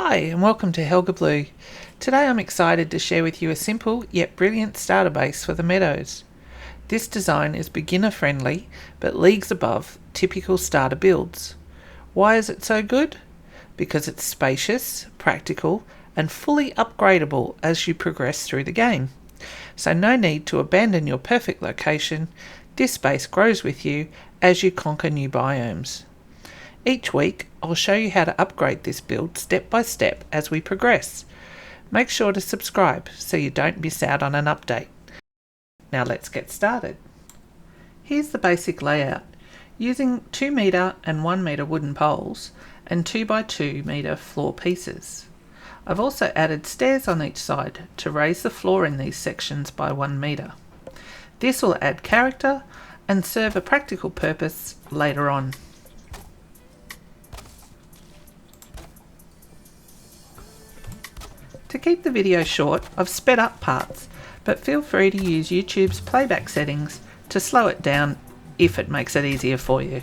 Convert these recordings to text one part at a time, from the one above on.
Hi and welcome to ImHelgaBlue. Today I'm excited to share with you a simple yet brilliant starter base for the meadows. This design is beginner friendly but leagues above typical starter builds. Why is it so good? Because it's spacious, practical and fully upgradeable as you progress through the game. So no need to abandon your perfect location. This base grows with you as you conquer new biomes. Each week, I'll show you how to upgrade this build step by step as we progress. Make sure to subscribe so you don't miss out on an update. Now let's get started. Here's the basic layout. Using 2 metre and 1 metre wooden poles and 2 by 2 metre floor pieces. I've also added stairs on each side to raise the floor in these sections by 1 metre. This will add character and serve a practical purpose later on. To keep the video short, I've sped up parts, but feel free to use YouTube's playback settings to slow it down if it makes it easier for you.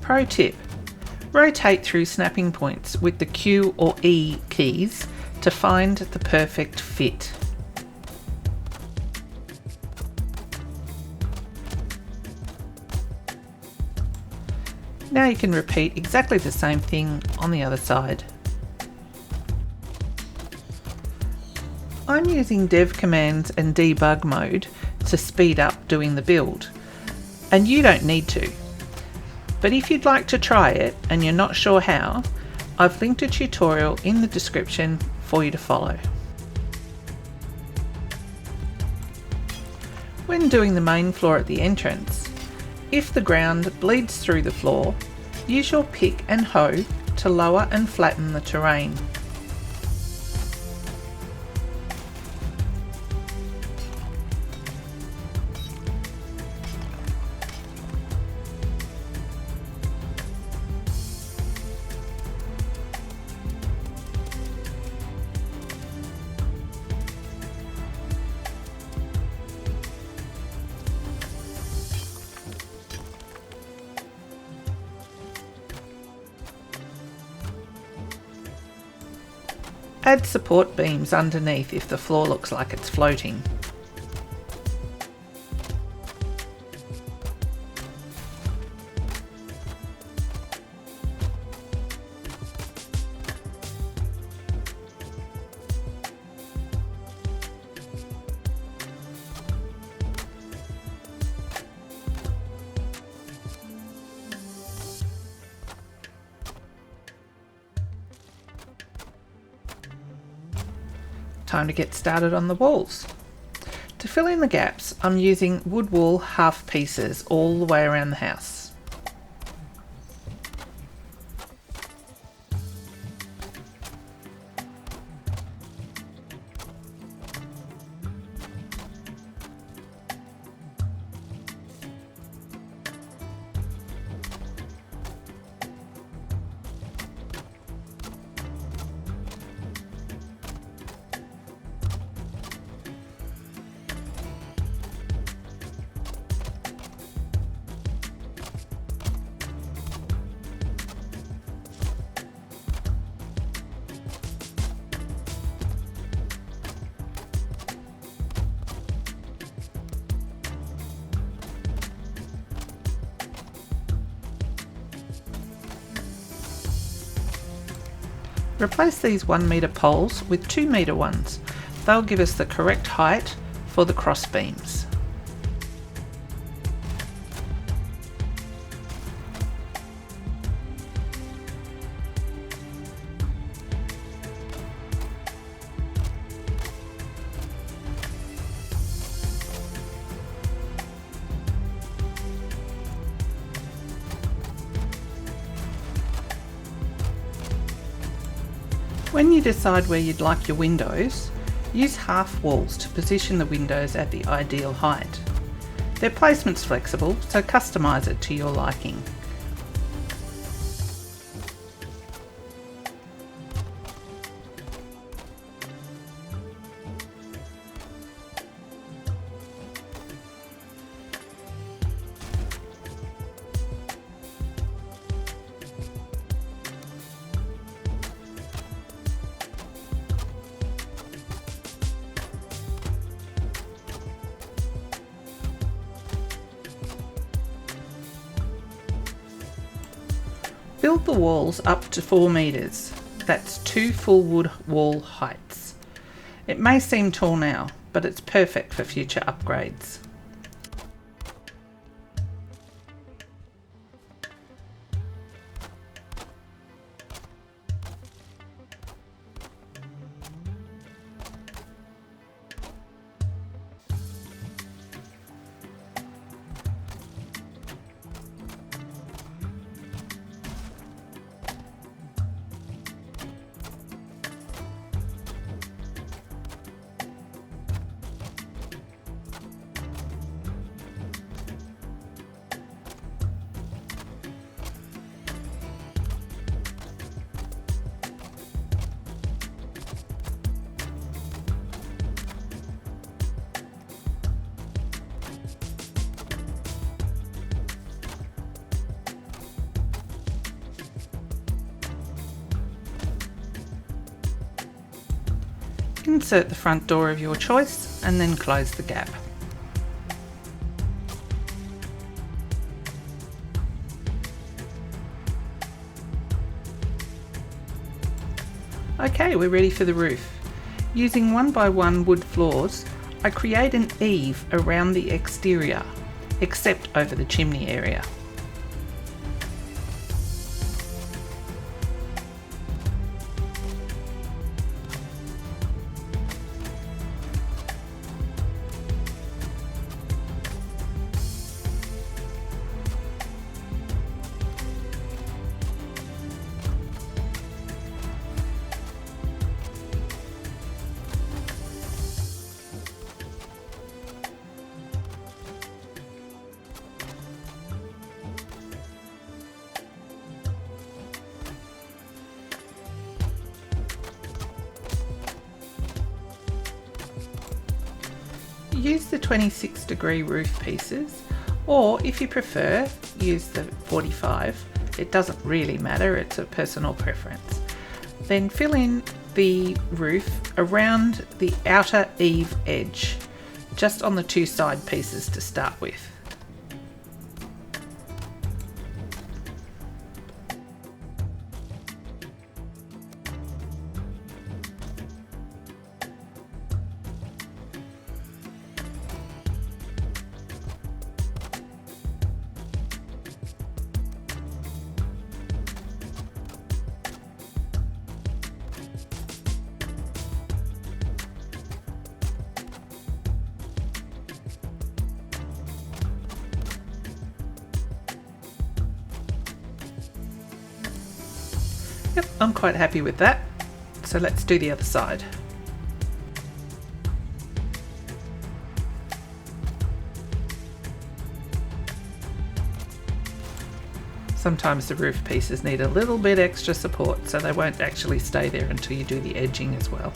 Pro tip: rotate through snapping points with the Q or E keys to find the perfect fit. Now you can repeat exactly the same thing on the other side. I'm using dev commands and debug mode to speed up doing the build, and you don't need to. But if you'd like to try it and you're not sure how, I've linked a tutorial in the description for you to follow. When doing the main floor at the entrance, if the ground bleeds through the floor, use your pick and hoe to lower and flatten the terrain. Add support beams underneath if the floor looks like it's floating. Time to get started on the walls. To fill in the gaps, I'm using wood wool half pieces all the way around the house. Replace these 1 metre poles with 2 metre ones. They'll give us the correct height for the cross beams. When you decide where you'd like your windows, use half walls to position the windows at the ideal height. Their placement's flexible, so customise it to your liking. Build the walls up to 4 metres. That's 2 full wood wall heights. It may seem tall now, but it's perfect for future upgrades. Insert the front door of your choice and then close the gap. Okay, we're ready for the roof. Using 1x1 wood floors, I create an eave around the exterior, except over the chimney area. Use the 26-degree roof pieces, or if you prefer, use the 45. It doesn't really matter, it's a personal preference. Then fill in the roof around the outer eave edge, just on the 2 side pieces to start with. Yep, I'm quite happy with that. So let's do the other side. Sometimes the roof pieces need a little bit extra support, so they won't actually stay there until you do the edging as well.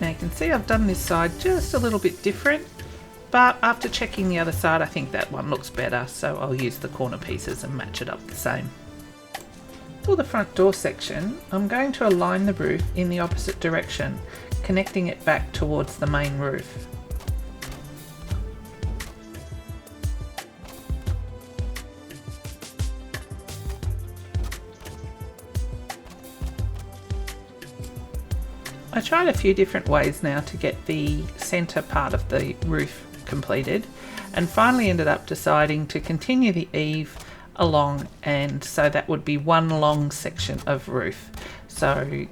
Now you can see I've done this side just a little bit different, but after checking the other side I think that one looks better, so I'll use the corner pieces and match it up the same. For the front door section, I'm going to align the roof in the opposite direction, connecting it back towards the main roof. I tried a few different ways now to get the centre part of the roof completed, and finally ended up deciding to continue the eave along, and so that would be one long section of roof. So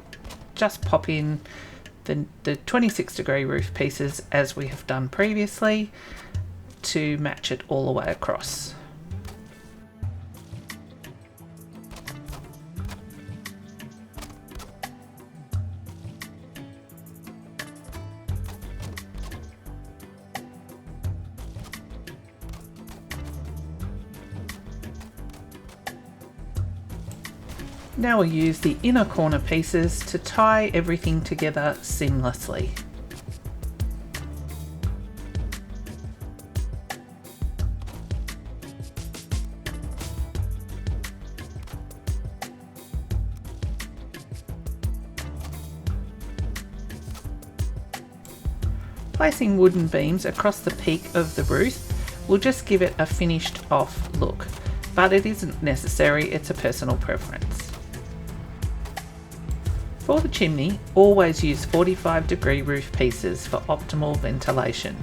just pop in the 26-degree roof pieces as we have done previously to match it all the way across. Now we'll use the inner corner pieces to tie everything together seamlessly. Placing wooden beams across the peak of the roof will just give it a finished off look, but it isn't necessary, it's a personal preference. For the chimney, always use 45-degree roof pieces for optimal ventilation.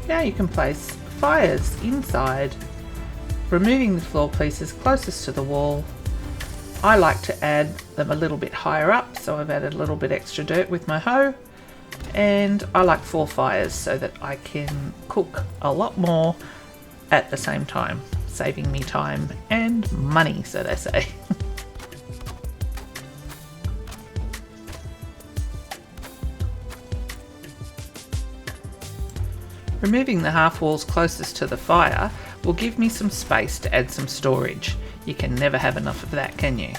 Now you can place fires inside, removing the floor pieces closest to the wall. I like to add them a little bit higher up, so I've added a little bit extra dirt with my hoe, and I like 4 fires so that I can cook a lot more at the same time, saving me time and money, so they say. Removing the half walls closest to the fire will give me some space to add some storage. You can never have enough of that, can you?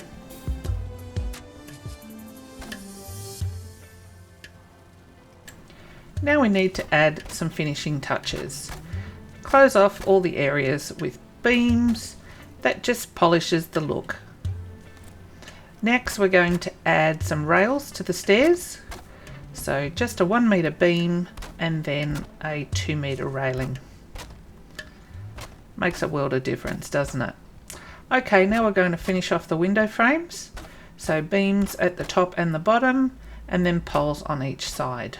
Now we need to add some finishing touches. Close off all the areas with beams. That just polishes the look. Next we're going to add some rails to the stairs. So just a 1 metre beam and then a 2 metre railing. Makes a world of difference, doesn't it? Okay, now we're going to finish off the window frames. So beams at the top and the bottom, and then poles on each side.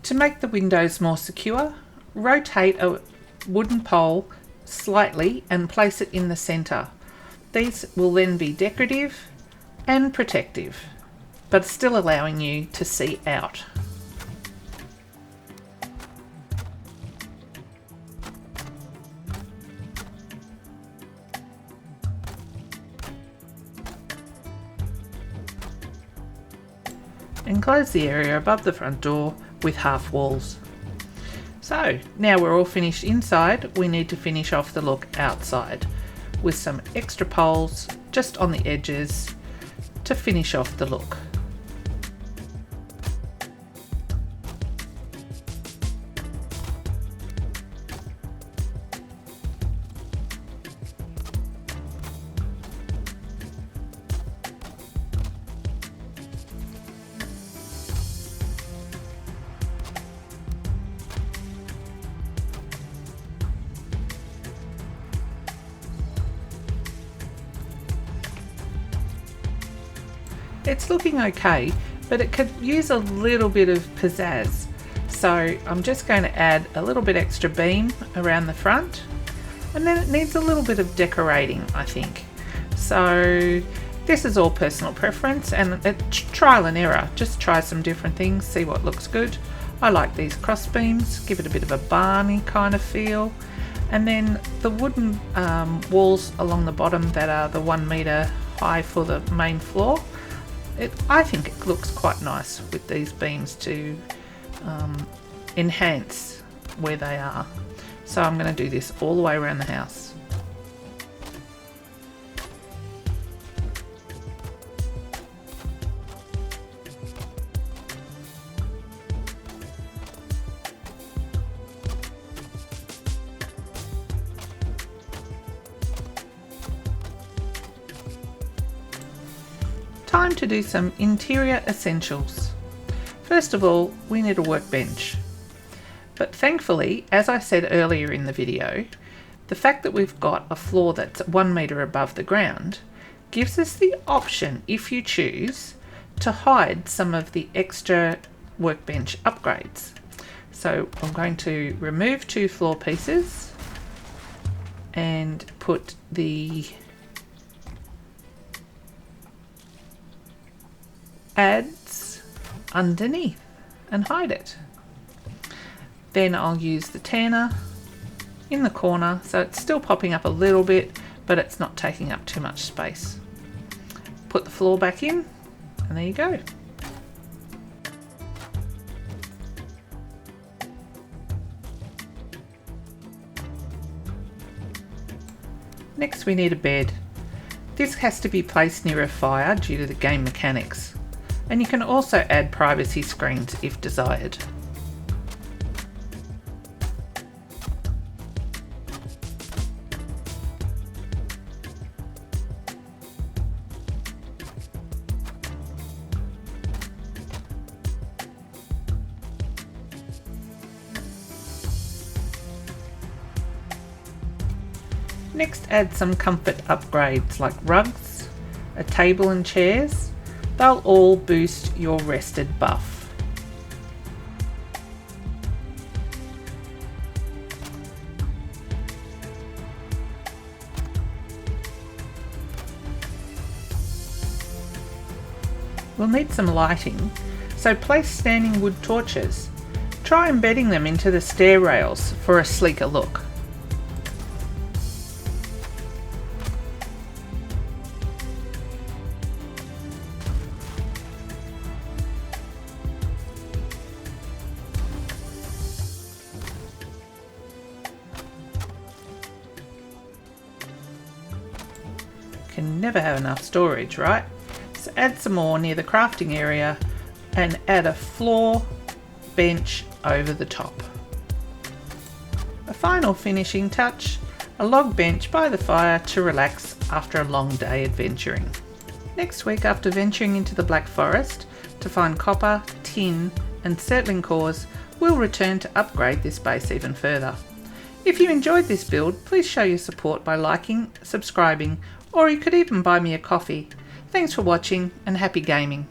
To make the windows more secure, rotate a wooden pole slightly and place it in the centre. These will then be decorative and protective, but still allowing you to see out. Enclose the area above the front door with half walls. So now we're all finished inside, we need to finish off the look outside with some extra poles just on the edges to finish off the look. It's looking okay, but it could use a little bit of pizzazz. So I'm just going to add a little bit extra beam around the front, and then it needs a little bit of decorating, I think. So this is all personal preference and it's trial and error. Just try some different things, see what looks good. I like these cross beams, give it a bit of a barny kind of feel. And then the wooden walls along the bottom that are the 1 metre high for the main floor. I think it looks quite nice with these beams to enhance where they are. So I'm going to do this all the way around the house. Time to do some interior essentials. First of all, we need a workbench. But thankfully, as I said earlier in the video, the fact that we've got a floor that's 1 metre above the ground gives us the option, if you choose, to hide some of the extra workbench upgrades. So I'm going to remove 2 floor pieces and put the adds underneath and hide it. Then I'll use the tanner in the corner, so it's still popping up a little bit, but it's not taking up too much space. Put the floor back in, and there you go. Next we need a bed. This has to be placed near a fire due to the game mechanics, and you can also add privacy screens if desired. Next, add some comfort upgrades like rugs, a table and chairs. They'll all boost your rested buff. We'll need some lighting, so place standing wood torches. Try embedding them into the stair rails for a sleeker look. Can never have enough storage, right? So add some more near the crafting area and add a floor bench over the top. A final finishing touch, a log bench by the fire to relax after a long day adventuring. Next week, after venturing into the Black Forest to find copper, tin and settling cores, we'll return to upgrade this base even further. If you enjoyed this build, please show your support by liking, subscribing, or you could even buy me a coffee. Thanks for watching and happy gaming.